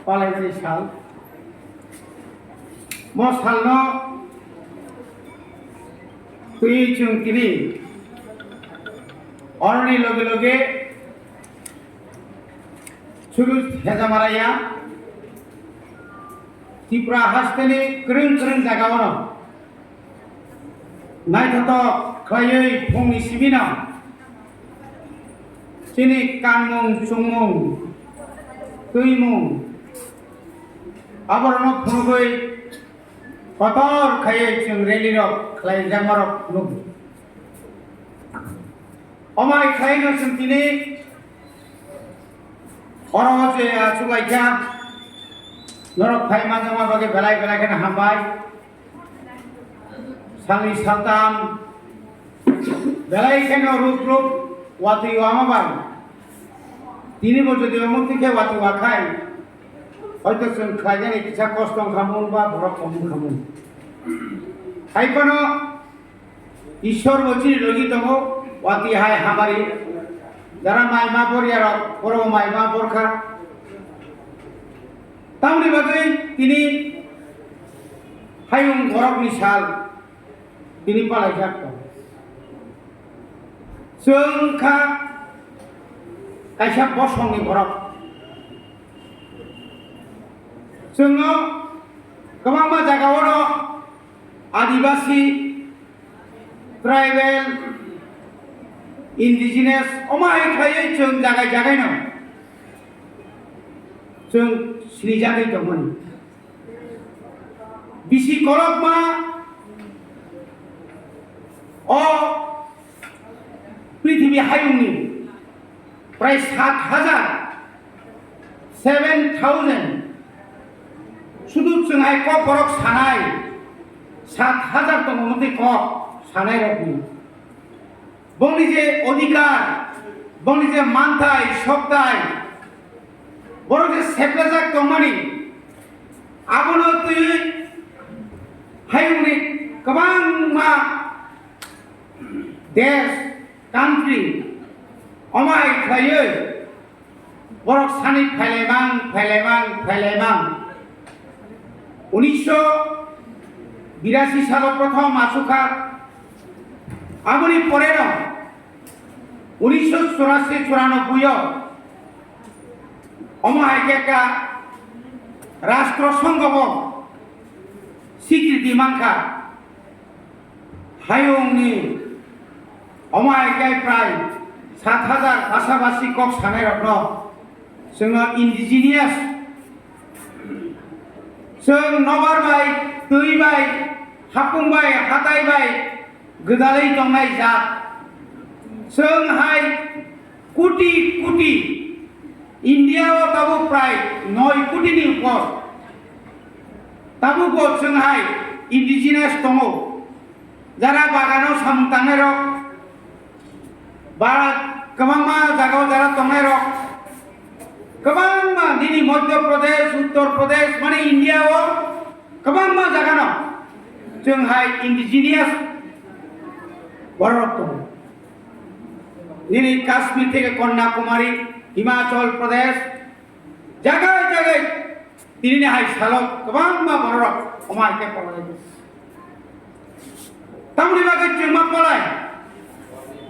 पालायनाय साल म सालनो तुई जों तिनि अरनि लगे लगे सुरु हेजामाराया त्रिपुरा हास्टेनि गोरों गोरों जागावनो नायथावथाव खालायै फुंनि सिबिनाव दिनै कानमुं चुंमुं दैमुं आबरनो फुनुगै कतर खायै जों रेलि रक खाइजाक रक नुग अमाय खायनो जों दिनै अरजे सुगाइखा नरक फाइमा जमा बागे बेलाय बेलायखौनो हामबाय सालि सालताम बेलायखौनो रुप रुप वाति वामाबाय दिनै बजो देवमुक्तिखे वाति वाखाय হয়তো जों खायजानि किसा कष्ट खामोन बा बरफ खामोन खायफानो ईश्वर बची लगी दङ वाति हाय हामारि যারা মাইমা পরিয়ার বড় মাইমা বরখা তামনি বাগै তিনি হায়ুং বরফनि साल তিনি पालायजाक जोंखा कायसा बसंनि बरफ जोङो गोबां जायगायाव आदिवासी ट्राइबेल इंडिजिनियास अमाय खायै जों जागायनो जों सिरिजागै दंमोन बिसि गलबमा अ पृथ्वी हायुंनि प्राय 7,000 শুধু जोंहाय कक बरक सानाय 7,000 दङमोन कक सानाय रकनि बंनि जे अधिकार बंनि जे मानथाय सप्ताय बर जे सेप्लाजाक दंमानि आबनो तुय हायुंनि गोबां मा देश कान्ट्रि अमाय खायै बरक सानि फायलायमां 1982 सालाव प्रथम आसुखा आगुनि परे 1984-94 अमायका राष्ट्रसंघ स्वीकृति मानखा हायुंनि अमायकाय प्राय 7,000 आसाबासी कक सानाय रत्न जोङो इंडिजिनियास जों नबारबाय दैबाय हापुंबाय हातायबाय गोदालै दंनाय जात जोंहाय कोटि कोटि इंडियाव ताबो प्राय 9 कोटिनि ऊपर ताबो जोंहाय इंडिजिनियास दङ जारा बागानाव सामतांनाय रक बारा गोबां जायगायाव जारा दंनाय रक गोबां दिनै मध्य प्रदेश उत्तर प्रदेश माने इंडियाव गोबां जायगायाव जोंहाय इंडिजिनियास बरफ दङ दिनै काश्मीर থেকে कन्याकुमारी हिमाचल प्रदेश जायगाय जायगाय दिनैहाय सालाव गोबां बरफ अमायके पलाय तामनि बागै जों मा पलाय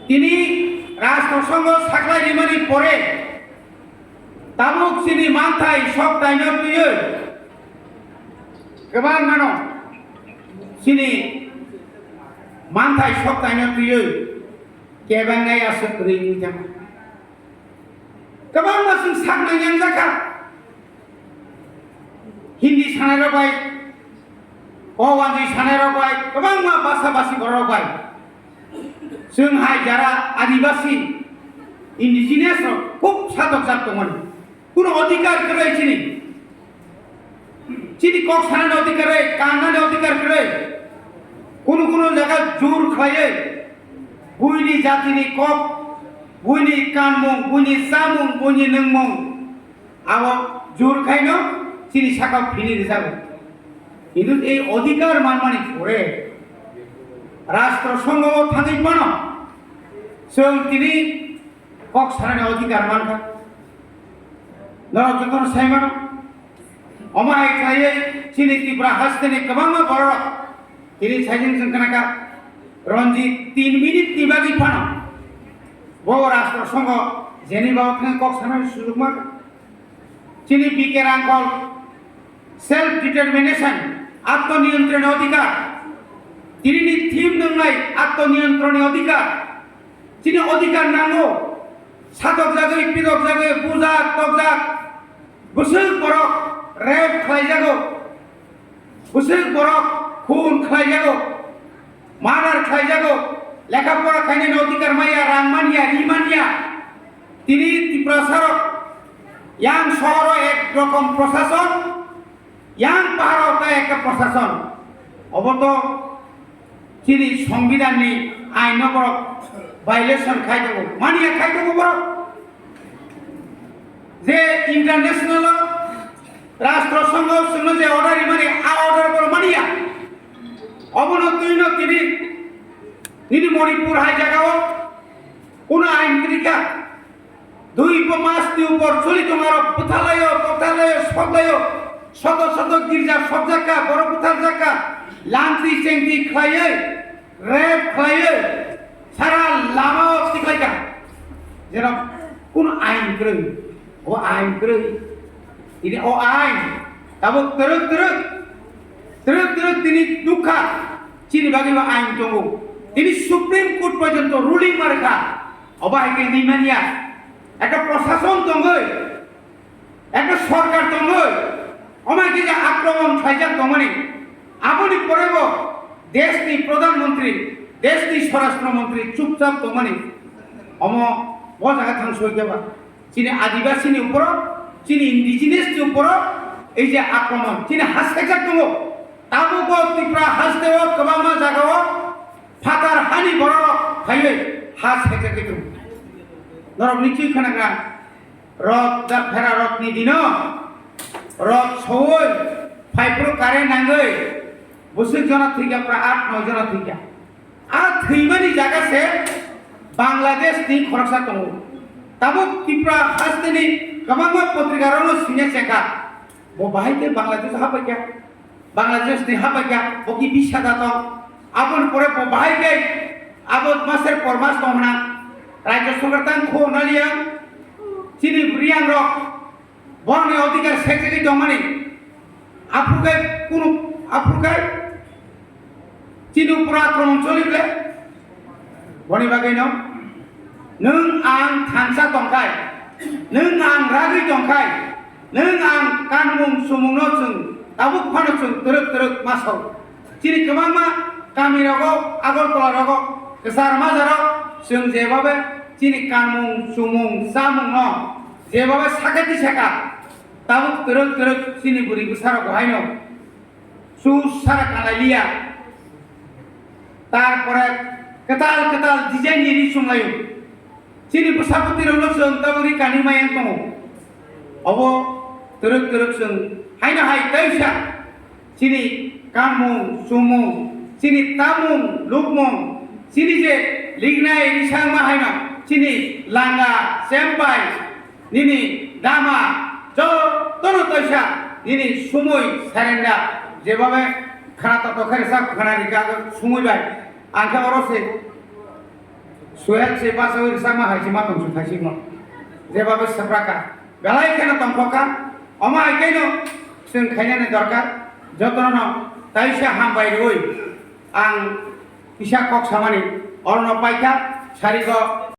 दिनै राष्ट्रसंघ साख्लायनिमानि परे तामुक सिनि मानथाय सब दायनो तुयो गोबां मानो सिनि मानथाय सब दायनो तुयो केबांनाय आसुकरि निजाम गोबां मासिं साखनायन जाखा हिंदी सानाय रबाय गवांजि सानाय रबाय गोबां मा भाषा भाषी रबाय जोंहाय जारा आदिवासी इंडिजिनियास खूब साधक जात दंमोन কোনো অধিকার করে চিনি কক সানার অধিকারে কান্নার অধিকার করে কোন জায়গা জোর খাইয়ে বুইনি জাতিনি কক বুইনি কানমুং বুইনি সামুং বুইনি নংমুং আব জোর খাইনো চিনি সাকা ফিনি যাবে কিন্তু এই অধিকার মানমানি করে রাষ্ট্রসংঘ থাকি মানো जों दिनै কক सानानि अधिकार मानखा नरक जखन सायमानो Omai kaya sini Tiprasa hasteni kebangga borok. Ini sajeng sengkenaka Ronji 3 minit dibagi pano. Bawa rastro songo jeni bawa kok sana suluk mak. Sini pikir angkol self determination আত্মনিয়ন্ত্রণ অধিকার তিনি থিম নয় আত্মনিয়ন্ত্রণ অধিকার তিনি অধিকার নাঙ্গো সাতক জায়গায় পিদক জায়গায় বুজাক তকজাক বুসুল বরক রেপ খাইজাগো বুসুল বরক খুন খাইজাগো মার্ডার খাইজাগো লেখাপড়া খাইনে অধিকার মাইয়া রাংমানিয়া রিমানিয়া তিনি ত্রিপুরা রক ইয়াং শহর একরকম প্রশাসন yang paharau kaya ke proseson, oboto ciri সংবিধান ni aino borok violation khai debu, mania khai debu borok, je international rastro sangho sungno je order imani a order borok mania, obono tuino tini Manipur Khaijak কোনো আইন তরিকা 2 মাস তি উপর চলি তোমার পুথালয় সদলয় শত শত গির্জা সব জায়গা বড় Bwtharjak লান্তি চেংটি খাইয়ে রেপ খাইয়ে সারা লামা শিখাইকা যেন কোন আইন করে ও আইন করে ini ও আইন তাবো terus তিনি দুঃখা চিনি বাকি আইন দঙ্গো তিনি সুপ্রিম কোর্ট পর্যন্ত রুলিং মারখা অবাইকে নিমানিয়া একটা প্রশাসন দঙ্গই একটা সরকার দঙ্গই অমাইকে যে আক্রমণ Khaijak দমনে আপনি পড়েব দেশনি প্রধানমন্ত্রী দেশনি স্বরাষ্ট্রমন্ত্রী চুপচাপ দমনে অম ও জায়গা থাংসই গেবা চিনি আদিবাসীনি উপর চিনি ইন্ডিজিনাসনি উপর এই যে আক্রমণ চিনি Khaijak দঙ্গ তাবুক ত্রিপুরা হাসদেব কবামা জাগাও ফাতার হানি বড় খাইয়ে Khaijak দিত নরম নিচুই খানাগা রথ দা ফেরা রথ নি দিন রথ সই ফাইপ্রো কারে নাঙ্গই বসে জন থিকা প্রায় 8-9 জন থিকা আর থইমানি জায়গাছে বাংলাদেশ নি খরচা দङ তাবো ত্রিপুরা হাসদেনি কবামা পত্রিকারনো সিনে চেকা ও বাহাইতে বাংলাদেশ হাপাইকা বাংলাদেশ নি হাপাইকা ওকি বিশাদা দङ আপন পরে বাহাইকে আবদ মাসের পর মাস দমনা রাজ্য সরকার তাং খো নালিয়া চিনি রিয়াং রক বরনে অধিকার সেক্রেটারি দমানি আফ্রিকায় চিনি উপর আক্রমণ চলিবলে বনি বাগै नों आं थांसा दंखाय नों आं रागै दंखाय नों आं कानमुं सुमुंनो जों दाबुक फानो जों तरक मासाव चिनि गोबांमा गामि रगाव आगरतला रगाव गोसार माजाराव जों जेबाबे चिनि कानमुं सुमुं जामुं न जेबाबे साखाथि साखा दाबुक तरक चिनि बुरि गोसाराव गहायनो सु सारा कालाइलिया তারপরে কেতাল ডিজাইন নিয়ে সংলায় চিনি বসাপতি রলো जों তাবরি কানি মায়াং দङ অব तरक जों हायना हाय তাইসা চিনি কানमुं सुमुं চিনি तामुं लुकमुं চিনি যে লিগনাই রিসাং মাহাইনা চিনি লাঙ্গা সেম্পাই নিনি দামা তনো তাইসা নিনি সময় সারেন্ডা যেভাবে খানা তো খেরসা খানা রিকা সময় বাই आंखा अरसे सुहेल से पास और sama हाइसी मा तंसु थाइसी न जेबाबो सफ्राका बेलाय केन तंखका अमा आइकेनो जों खायनाने दरकार जतन ताइसा हामबाय रय आं इसा कक सामानि अरन पाइका सारिग